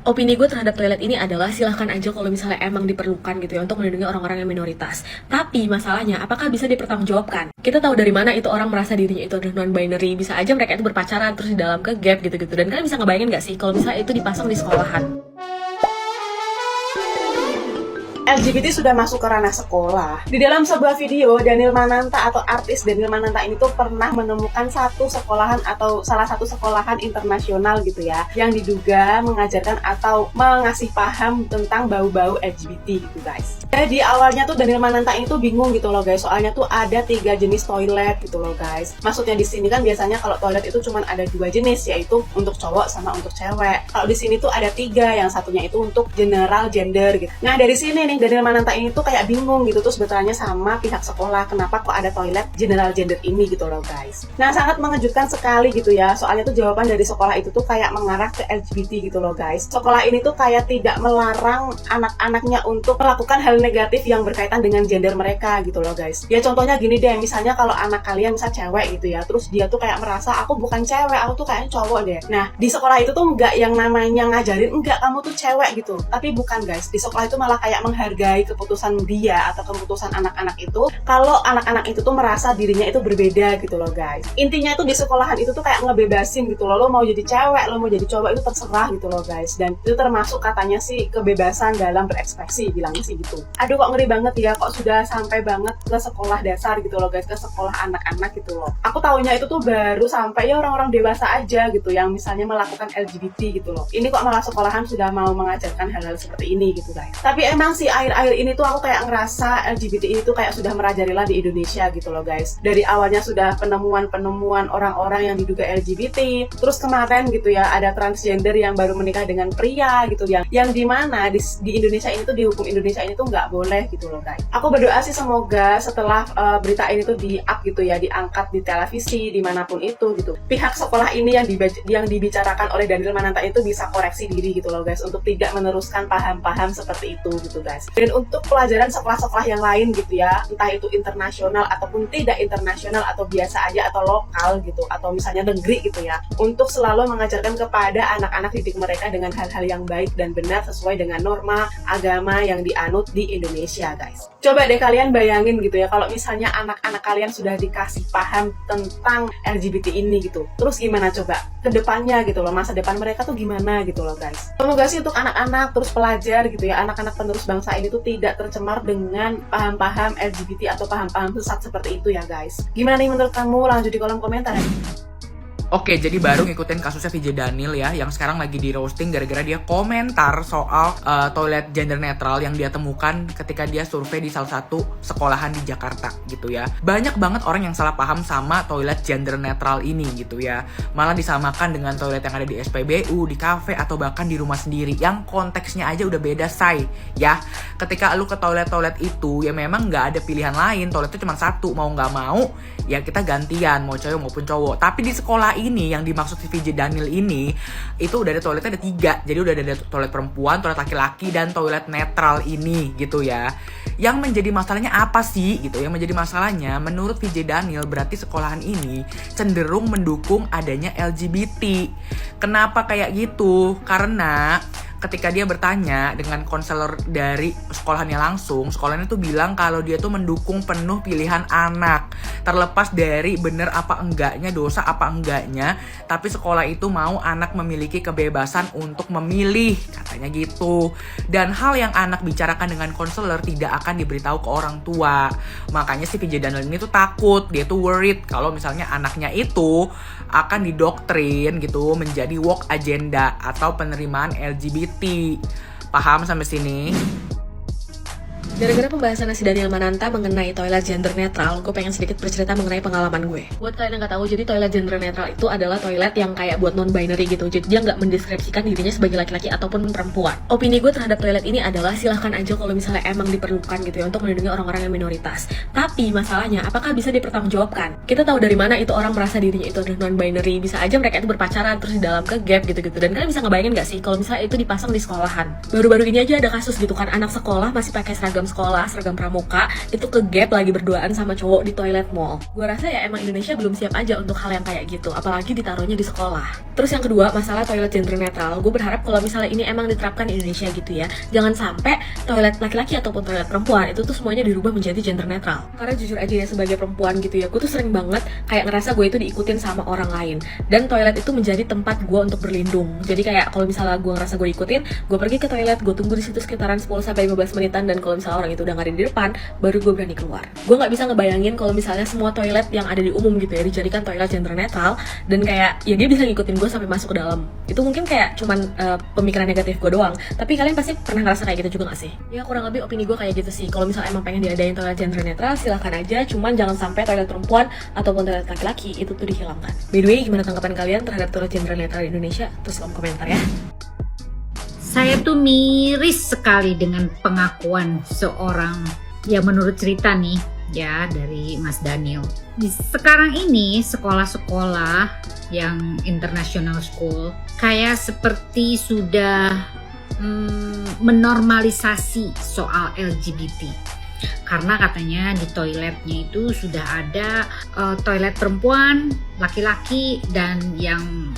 Opini gue terhadap toilet ini adalah silahkan aja kalau misalnya emang diperlukan gitu ya untuk melindungi orang-orang yang minoritas. Tapi masalahnya, apakah bisa dipertanggungjawabkan? Kita tahu dari mana itu orang merasa dirinya itu adalah non-binary. Bisa aja mereka itu berpacaran terus di dalam ke gap gitu-gitu. Dan kalian bisa ngebayangin gak sih kalau misalnya itu dipasang di sekolahan? LGBT sudah masuk ke ranah sekolah. Di dalam sebuah video, Daniel Mananta atau artis Daniel Mananta ini tuh pernah menemukan satu sekolahan atau salah satu sekolahan internasional gitu ya, yang diduga mengajarkan atau mengasih paham tentang bau-bau LGBT gitu guys. Jadi awalnya tuh Daniel Mananta ini tuh bingung gitu loh guys, soalnya tuh ada 3 jenis toilet gitu loh guys. Maksudnya di sini kan biasanya kalau toilet itu cuma ada 2 jenis, yaitu untuk cowok sama untuk cewek. Kalau di sini tuh ada 3, yang satunya itu untuk general gender gitu. Nah dari sini nih Daniel Mananta ini tuh kayak bingung gitu, terus bertanya sama pihak sekolah kenapa kok ada toilet general gender ini gitu loh guys. Nah sangat mengejutkan sekali gitu ya, soalnya tuh jawaban dari sekolah itu tuh kayak mengarah ke LGBT gitu loh guys. Sekolah ini tuh kayak tidak melarang anak-anaknya untuk melakukan hal negatif yang berkaitan dengan gender mereka gitu loh guys. Ya contohnya gini deh, misalnya kalau anak kalian misal cewek gitu ya, terus dia tuh kayak merasa aku bukan cewek, aku tuh kayaknya cowok deh. Nah di sekolah itu tuh nggak yang namanya ngajarin enggak kamu tuh cewek gitu, tapi bukan guys. Di sekolah itu malah kayak menghargai keputusan dia atau keputusan anak-anak itu kalau anak-anak itu tuh merasa dirinya itu berbeda gitu loh guys. Intinya itu di sekolahan itu tuh kayak ngebebasin gitu loh, lo mau jadi cewek, lo mau jadi cowok itu terserah gitu loh guys. Dan itu termasuk katanya sih kebebasan dalam berekspresi, bilangnya sih gitu. Aduh kok ngeri banget ya, kok sudah sampai banget ke sekolah dasar gitu loh guys, ke sekolah anak-anak gitu loh. Aku taunya itu tuh baru sampai ya orang-orang dewasa aja gitu yang misalnya melakukan LGBT gitu loh. Ini kok malah sekolahan sudah mau mengajarkan hal-hal seperti ini gitu guys. Tapi emang sih akhir-akhir ini tuh aku kayak ngerasa LGBT itu kayak sudah merajalela di Indonesia gitu loh guys. Dari awalnya sudah penemuan orang-orang yang diduga LGBT, terus kemarin gitu ya ada transgender yang baru menikah dengan pria gitu, yang dimana di Indonesia ini tuh, di hukum Indonesia ini tuh nggak boleh gitu loh guys. Aku berdoa sih semoga setelah berita ini tuh di-up gitu ya, diangkat di televisi dimanapun itu gitu, pihak sekolah ini yang dibicarakan oleh Daniel Mananta itu bisa koreksi diri gitu loh guys, untuk tidak meneruskan paham-paham seperti itu gitu guys. Dan untuk pelajaran sekolah-sekolah yang lain gitu ya, entah itu internasional ataupun tidak internasional atau biasa aja atau lokal gitu, atau misalnya negeri gitu ya, untuk selalu mengajarkan kepada anak-anak didik mereka dengan hal-hal yang baik dan benar sesuai dengan norma agama yang dianut di Indonesia guys. Coba deh kalian bayangin gitu ya, kalau misalnya anak-anak kalian sudah dikasih paham tentang LGBT ini gitu, terus gimana coba ke depannya gitu loh, masa depan mereka tuh gimana gitu loh guys. Semoga sih untuk anak-anak terus pelajar gitu ya, anak-anak penerus bangsa ini tuh tidak tercemar dengan paham-paham LGBT atau paham-paham sesat seperti itu ya guys. Gimana nih menurut kamu? Lanjut di kolom komentar ya. Oke, jadi baru ngikutin kasusnya VJ Daniel ya, yang sekarang lagi di roasting gara-gara dia komentar soal toilet gender netral yang dia temukan ketika dia survei di salah satu sekolahan di Jakarta gitu ya. Banyak banget orang yang salah paham sama toilet gender netral ini gitu ya. Malah disamakan dengan toilet yang ada di SPBU, di kafe, atau bahkan di rumah sendiri, yang konteksnya aja udah beda say ya. Ketika lu ke toilet-toilet itu ya memang nggak ada pilihan lain, toiletnya cuma satu, mau nggak mau ya kita gantian, mau cewek maupun cowok. Tapi di sekolah ini yang dimaksud si VJ Daniel ini itu udah ada toiletnya ada 3. Jadi udah ada toilet perempuan, toilet laki-laki, dan toilet netral ini gitu ya. Yang menjadi masalahnya apa sih gitu? Yang menjadi masalahnya menurut VJ Daniel berarti sekolahan ini cenderung mendukung adanya LGBT. Kenapa kayak gitu? Karena ketika dia bertanya dengan konselor dari sekolahannya langsung, sekolahnya tuh bilang kalau dia tuh mendukung penuh pilihan anak, terlepas dari bener apa enggaknya, dosa apa enggaknya, tapi sekolah itu mau anak memiliki kebebasan untuk memilih, katanya gitu. Dan hal yang anak bicarakan dengan konselor tidak akan diberitahu ke orang tua. Makanya si VJ Daniel ini tuh takut, dia tuh worried kalau misalnya anaknya itu akan didoktrin gitu menjadi woke agenda atau penerimaan LGBT. Paham sampai sini? Gara-gara pembahasan si Daniel Mananta mengenai toilet gender netral, gue pengen sedikit bercerita mengenai pengalaman gue. Buat kalian yang nggak tahu, jadi toilet gender netral itu adalah toilet yang kayak buat non-binary gitu. Jadi dia nggak mendeskripsikan dirinya sebagai laki-laki ataupun perempuan. Opini gue terhadap toilet ini adalah silahkan aja kalau misalnya emang diperlukan gitu ya untuk melindungi orang-orang yang minoritas. Tapi masalahnya, apakah bisa dipertanggungjawabkan? Kita tahu dari mana itu orang merasa dirinya itu adalah non-binary. Bisa aja mereka itu berpacaran terus di dalam ke gap gitu-gitu. Dan kalian bisa ngebayangin nggak sih kalau misalnya itu dipasang di sekolahan? Baru-baru ini aja ada kasus gitu kan, anak sekolah masih pakai seragam seragam sekolah, seragam pramuka, itu ke gap lagi berduaan sama cowok di toilet mall. Gue rasa ya emang Indonesia belum siap aja untuk hal yang kayak gitu, apalagi ditaruhnya di sekolah. Terus yang kedua, masalah toilet gender netral. Gue berharap kalau misalnya ini emang diterapkan di Indonesia gitu ya, jangan sampai toilet laki-laki ataupun toilet perempuan itu tuh semuanya dirubah menjadi gender netral. Karena jujur aja ya, sebagai perempuan gitu ya, gue tuh sering banget kayak ngerasa gue itu diikutin sama orang lain, dan toilet itu menjadi tempat gue untuk berlindung. Jadi kayak kalau misalnya gue ngerasa gue ikutin, gue pergi ke toilet, gue tunggu di situ sekitaran 10-15 menitan, dan kalau misalnya orang itu udah nggak ada di depan, baru gue berani keluar. Gue nggak bisa ngebayangin kalau misalnya semua toilet yang ada di umum gitu ya dijadikan toilet gender netral, dan kayak ya dia bisa ngikutin gue sampai masuk ke dalam. Itu mungkin kayak cuman pemikiran negatif gue doang, tapi kalian pasti pernah ngerasa kayak gitu juga gak sih? Ya kurang lebih opini gue kayak gitu sih. Kalau misalnya emang pengen diadain toilet gender netral, silahkan aja, cuman jangan sampai toilet perempuan ataupun toilet laki-laki itu tuh dihilangkan. By the way, gimana tanggapan kalian terhadap toilet gender netral di Indonesia? Terus kolom komentar ya. Saya tuh miris sekali dengan pengakuan seorang, ya menurut cerita nih ya dari Mas Daniel. Sekarang ini sekolah-sekolah yang international school kayak seperti sudah menormalisasi soal LGBT. Karena katanya di toiletnya itu sudah ada toilet perempuan, laki-laki, dan yang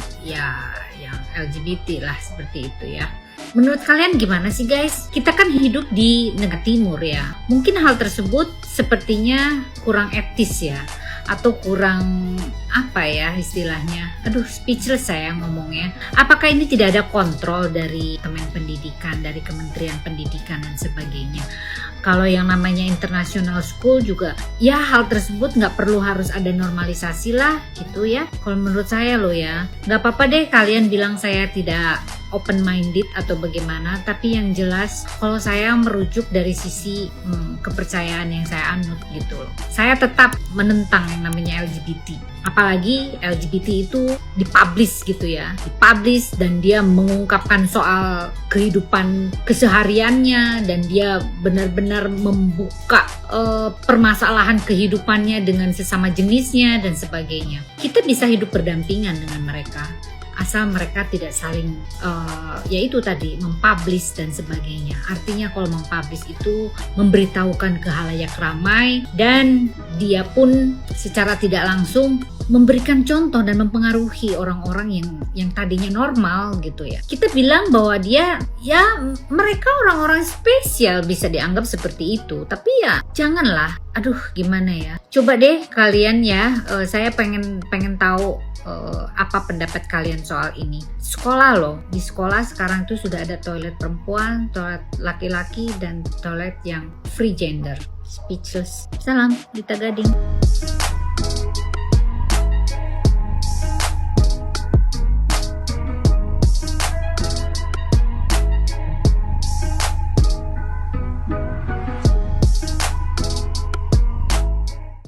LGBT lah, seperti itu ya. Menurut kalian gimana sih guys? Kita kan hidup di negara timur ya. Mungkin hal tersebut sepertinya kurang etis ya, atau kurang apa ya istilahnya. Aduh, speechless saya ngomongnya. Apakah ini tidak ada kontrol dari Kemenpendidikan, dari Kementerian Pendidikan dan sebagainya? Kalau yang namanya international school juga, ya hal tersebut nggak perlu harus ada normalisasi lah gitu ya. Kalau menurut saya loh ya, nggak apa-apa deh kalian bilang saya tidak open minded atau bagaimana, tapi yang jelas kalau saya merujuk dari sisi kepercayaan yang saya anut gitu loh. Saya tetap menentang yang namanya LGBT. Apalagi LGBT itu dipublish gitu ya, dipublish dan dia mengungkapkan soal kehidupan kesehariannya, dan dia benar-benar membuka permasalahan kehidupannya dengan sesama jenisnya dan sebagainya. Kita bisa hidup berdampingan dengan mereka, asal mereka tidak saling yaitu tadi mempublish dan sebagainya. Artinya kalau mempublish itu memberitahukan ke halayak ramai, dan dia pun secara tidak langsung memberikan contoh dan mempengaruhi orang-orang yang tadinya normal gitu ya. Kita bilang bahwa dia ya mereka orang-orang spesial, bisa dianggap seperti itu, tapi ya janganlah. Aduh, gimana ya? Coba deh kalian ya, saya pengen tahu apa pendapat kalian soal ini. Sekolah loh, di sekolah sekarang tuh sudah ada toilet perempuan, toilet laki-laki, dan toilet yang free gender. Speechless. Salam, Dita Gading.